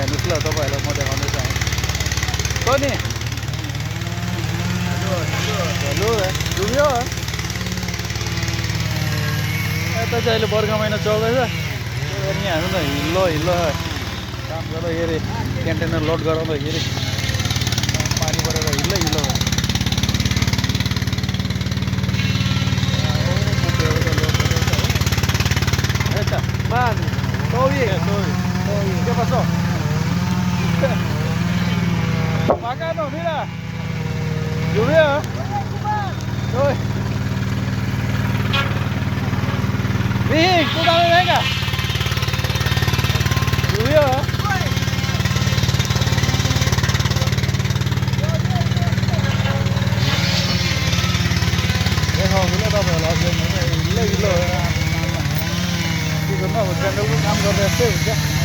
हेर्नुहोस् ल तपाईँहरूलाई म देखाउने चाहिँ कनि हेलो डुब्यो यता चाहिँ अहिले बर्खा महिना चल्दैछ अनि हेर्नु न हिल्लो काम गर्दाखेरि कन्टेनर लोड गराउँदाखेरि पानी परेर हिल्लै भयो Mano, todo bien. Todo bien. ¿Qué pasó? Bacano, mira. Llovió. Mijín, tú también venga. Llovió, देखाउँछु ल तपाईँहरूलाई अझै हिल्लै हिल्लो के गर्नु अब जङ्गलको काम गर्दा यस्तै हुन्छ